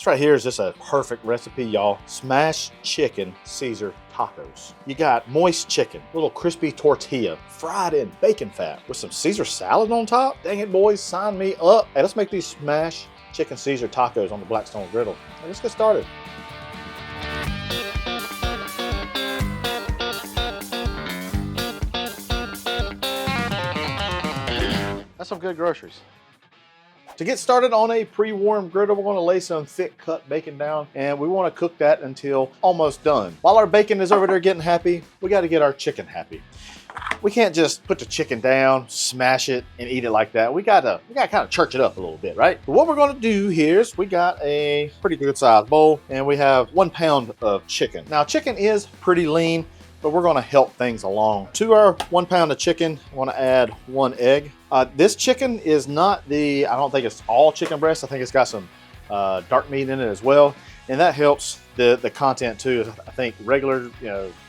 This right here is just a perfect recipe, y'all. Smashed chicken Caesar tacos. You got moist chicken, little crispy tortilla, fried in bacon fat with some Caesar salad on top. Dang it, boys, sign me up. Hey, let's make these smashed chicken Caesar tacos on the Blackstone Griddle. Let's get started. That's some good groceries. To get started on a pre-warmed griddle, we're going to lay some thick cut bacon down, and we want to cook that until almost done. While our bacon is over there getting happy, we got to get our chicken happy. We can't just put the chicken down, smash it, and eat it like that. We gotta kind of church it up a little bit, right? But what we're going to do here is we got a pretty good sized bowl, and we have 1 pound of chicken. Now, chicken is pretty lean, but we're going to help things along. To our 1 pound of chicken, I want to add 1 egg. This chicken is not I don't think it's all chicken breast. I think it's got some dark meat in it as well. And that helps the content too. I think regular,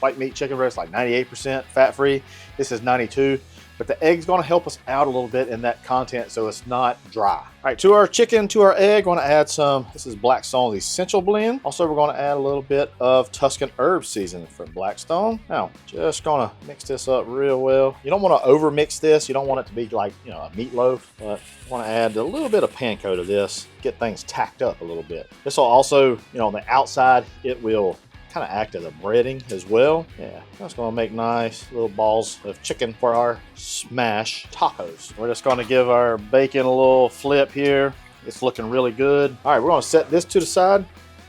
white meat chicken breast, like 98% fat free. This is 92. But the egg's gonna help us out a little bit in that content so it's not dry. All right, to our chicken, to our egg, we're gonna add some, this is Blackstone Essential Blend. Also, we're gonna add a little bit of Tuscan Herb seasoning from Blackstone. Now, just gonna mix this up real well. You don't wanna over mix this. You don't want it to be like, a meatloaf, but you wanna add a little bit of panko to this, get things tacked up a little bit. This will also, on the outside, it will kind of act as a breading as well. Yeah, that's gonna make nice little balls of chicken for our smash tacos. We're just gonna give our bacon a little flip here. It's looking really good. All right, we're gonna set this to the side,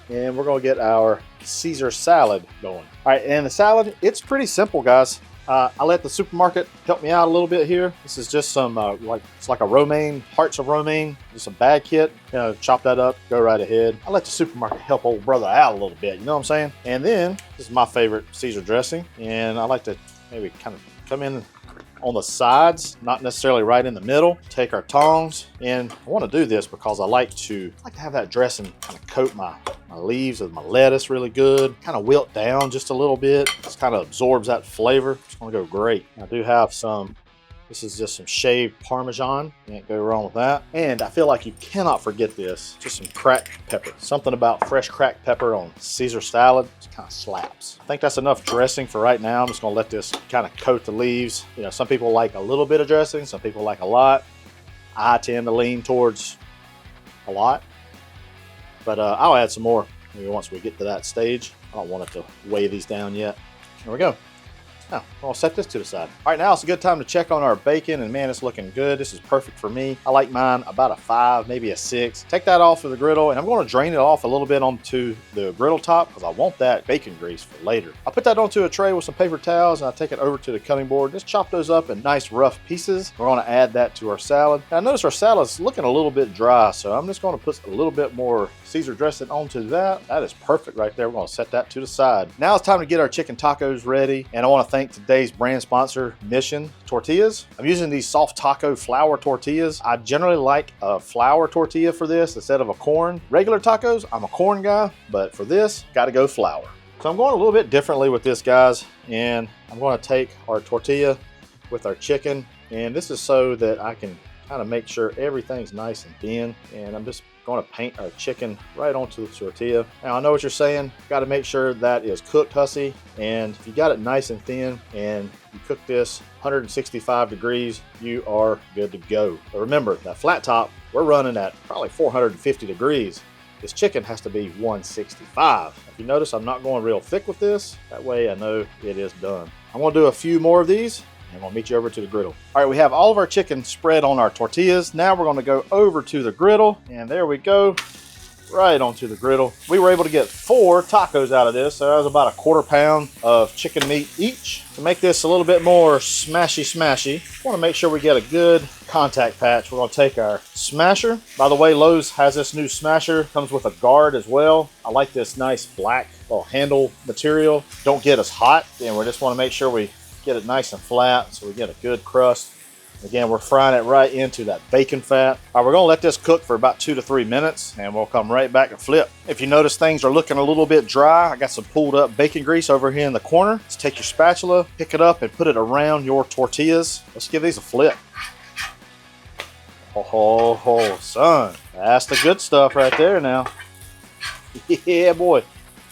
and we're gonna get our Caesar salad going. All right, and the salad, it's pretty simple, guys. I let the supermarket help me out a little bit here. This is just some, it's like a romaine, hearts of romaine, just a bag kit. Chop that up, go right ahead. I let the supermarket help old brother out a little bit, you know what I'm saying? And then, this is my favorite Caesar dressing, and I like to maybe kind of come in on the sides, not necessarily right in the middle. Take our tongs, and I want to do this because I like to have that dressing kind of coat my leaves of my lettuce really good, kind of wilt down just a little bit. Just kind of absorbs that flavor. It's gonna go great. I do have some, this is just some shaved Parmesan. Can't go wrong with that. And I feel like you cannot forget this, just some cracked pepper. Something about fresh cracked pepper on Caesar salad, it kind of slaps. I think that's enough dressing for right now. I'm just gonna let this kind of coat the leaves. Some people like a little bit of dressing, some people like a lot. I tend to lean towards a lot. But I'll add some more maybe once we get to that stage. I don't want it to weigh these down yet. There we go. Now, I'll set this to the side. All right, now it's a good time to check on our bacon, and man, it's looking good. This is perfect for me. I like mine about a 5, maybe a 6. Take that off of the griddle, and I'm going to drain it off a little bit onto the griddle top because I want that bacon grease for later. I put that onto a tray with some paper towels, and I take it over to the cutting board. Just chop those up in nice rough pieces. We're going to add that to our salad. Now, notice our salad's looking a little bit dry, so I'm just going to put a little bit more Caesar dressing onto that. That is perfect right there. We're going to set that to the side. Now it's time to get our chicken tacos ready, and I want to thank today's brand sponsor, Mission Tortillas. I'm using these soft taco flour tortillas. I generally like a flour tortilla for this instead of a corn. Regular tacos, I'm a corn guy, but for this, got to go flour. So I'm going a little bit differently with this, guys, and I'm going to take our tortilla with our chicken, and this is so that I can kind of make sure everything's nice and thin, and I'm just going to paint our chicken right onto the tortilla. Now, I know what you're saying. Got to make sure that is cooked, Hussey. And if you got it nice and thin and you cook this 165 degrees, you are good to go. But remember, that flat top, we're running at probably 450 degrees. This chicken has to be 165. If you notice, I'm not going real thick with this. That way I know it is done. I'm going to do a few more of these, and we'll meet you over to the griddle. All right, we have all of our chicken spread on our tortillas. Now we're gonna go over to the griddle, and there we go, right onto the griddle. We were able to get 4 tacos out of this, so that was about a 1/4 pound of chicken meat each. To make this a little bit more smashy, we wanna make sure we get a good contact patch. We're gonna take our smasher. By the way, Lowe's has this new smasher, comes with a guard as well. I like this nice black handle material. Don't get us hot, and we just wanna make sure we get it nice and flat so we get a good crust. Again, we're frying it right into that bacon fat. All right, we're gonna let this cook for about 2 to 3 minutes, and we'll come right back and flip. If you notice things are looking a little bit dry, I got some pulled up bacon grease over here in the corner. Let's take your spatula, pick it up, and put it around your tortillas. Let's give these a flip. Oh, son, that's the good stuff right there now. Yeah, boy.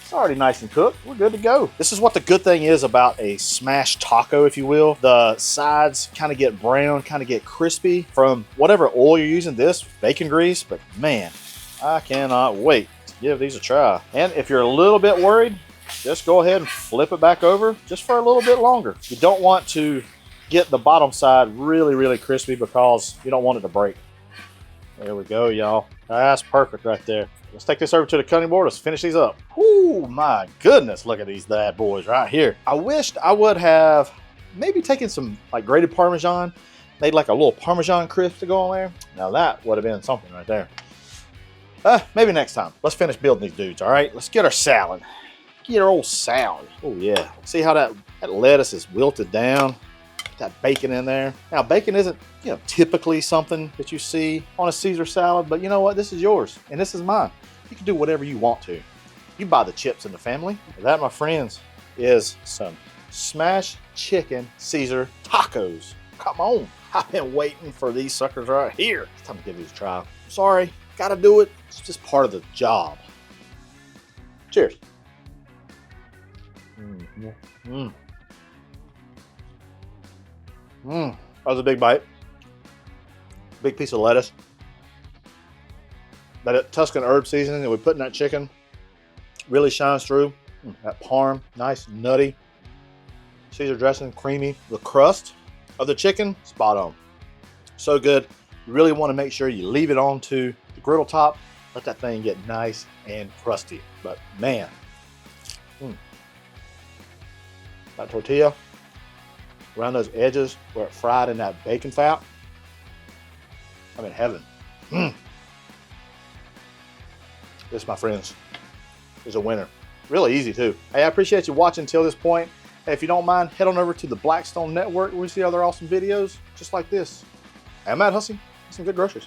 It's already nice and cooked. We're good to go. This is what the good thing is about a smashed taco, if you will. The sides kind of get brown, kind of get crispy from whatever oil you're using. This bacon grease, but man, I cannot wait to give these a try. And if you're a little bit worried, just go ahead and flip it back over just for a little bit longer. You don't want to get the bottom side really, really crispy because you don't want it to break. There we go, y'all. That's perfect right there. Let's take this over to the cutting board. Let's finish these up. Oh my goodness, look at these bad boys right here. I wished I would have maybe taken some like grated Parmesan, made like a little Parmesan crisp to go on there. Now that would have been something right there. Maybe next time. Let's finish building these dudes, all right? Let's get our salad. Get our old salad. Oh yeah. See how that lettuce is wilted down? Get that bacon in there. Now bacon isn't, typically something that you see on a Caesar salad, but you know what? This is yours and this is mine. You can do whatever you want to. You buy the chips in the family. That, my friends, is some smashed chicken Caesar tacos. Come on. I've been waiting for these suckers right here. It's time to give these a try. Sorry, gotta do it. It's just part of the job. Cheers. That was a big bite. Big piece of lettuce. That Tuscan herb seasoning that we put in that chicken really shines through. That parm, nice, nutty. Caesar dressing, creamy. The crust of the chicken, spot on. So good. You really want to make sure you leave it onto the griddle top. Let that thing get nice and crusty. But man, that tortilla around those edges where it fried in that bacon fat. I'm in heaven. This, my friends, is a winner. Really easy too. Hey, I appreciate you watching until this point. Hey, if you don't mind, head on over to the Blackstone Network where we see other awesome videos just like this. Hey, I'm Matt Hussey. Some good groceries.